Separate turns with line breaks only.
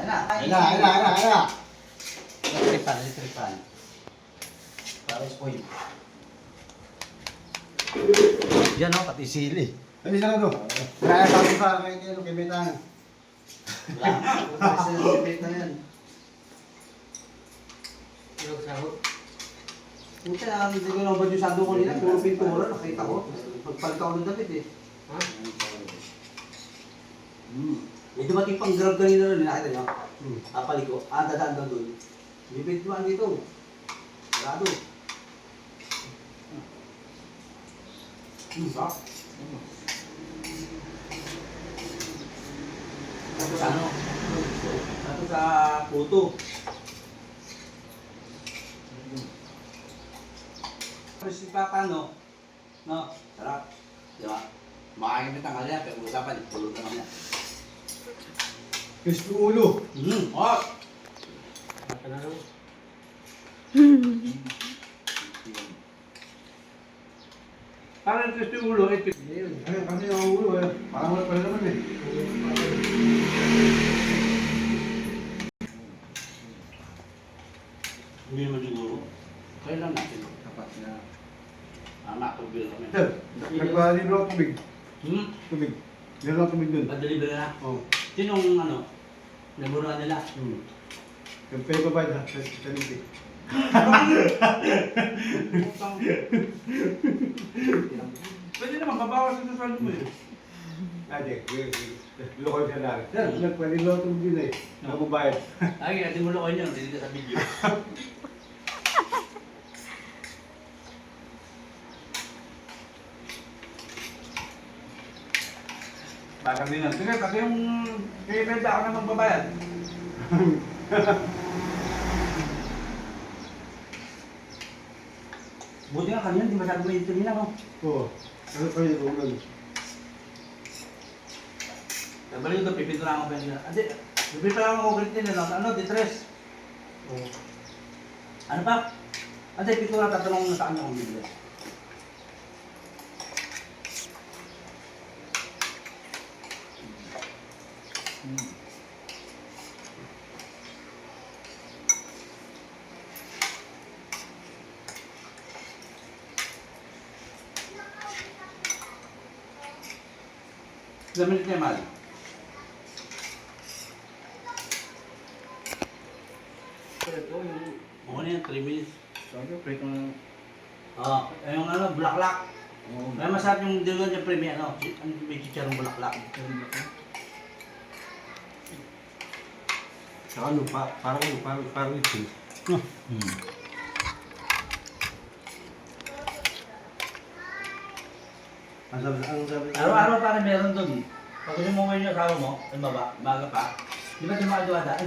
Ayun na. Tripan. Para spoil. Yan o, pati sili.
Ay, isa na to. Kaya sabi pa kay Betana.
Wala ka, kung kasi na yan.
Yung sahod.
Buti na, hindi ko lang ba yung sando ko nila, puro pintura, nakita ko. Magpalit ako ng damit eh.
Ha?
May dumating pang grab kanina rin, nakita nyo? Kapali ko, dadaan daw doon. May pintuan dito. Sarado. Ba? Tapos ano? Tapos sa puto. Tapos si Papa, no? No? Sarap. Di ba? Makain kami tanghali yan, pero usapan, tulog na kami yan.
Crispy ulo.
Oh!
Mata na lang.
Parang crispy ulo, ito.
Ayun, kasi yung ulo eh. Parang wala pala naman eh.
Hindi naman siguro. Kaya lang natin. Kapag na makapagbil kami.
Sir, nagpa-deliver ako tubig. Tubig. Meron ako tubig dun.
Padeliver na.
Oo.
Sinong ano? Naburuan nila.
Yung pay ko ba sa Lindsay?
Pwede naman, babawas sa sweldo mo eh.
Ate, loko siya lang. Sir, nagpa-deliver ako tubig dun eh. Nakabayad.
Ay, natin mo lokoy nyo. Hindi ka sa video. Bakit din yan? Sige, kasi yung payment ako na magbabayad. Buti nga kanina, hindi masyadong may kanina mo.
Oo. Ano pa yung ulo?
Balik ito, pipintura ako pa yun. Ate, pipintura ako ulit din. Ano, detress. Ano pa? Ate, pintura, tatanong mo sa kanya kung bibili. Ilang minutes niya, Mal? Oo na yan, 3 minutes.
Sabi, prito na.
Oo, yung ano, bulaklak. May masarap yung dilugan niya premium, ano, may chicharong bulaklak.
Saka ano, parang ito. Ang sabi.
Araw-araw parang meron doon. Pag umuwi niyo asawa mo, ay baba, baga pa. Di ba di makagawa daan?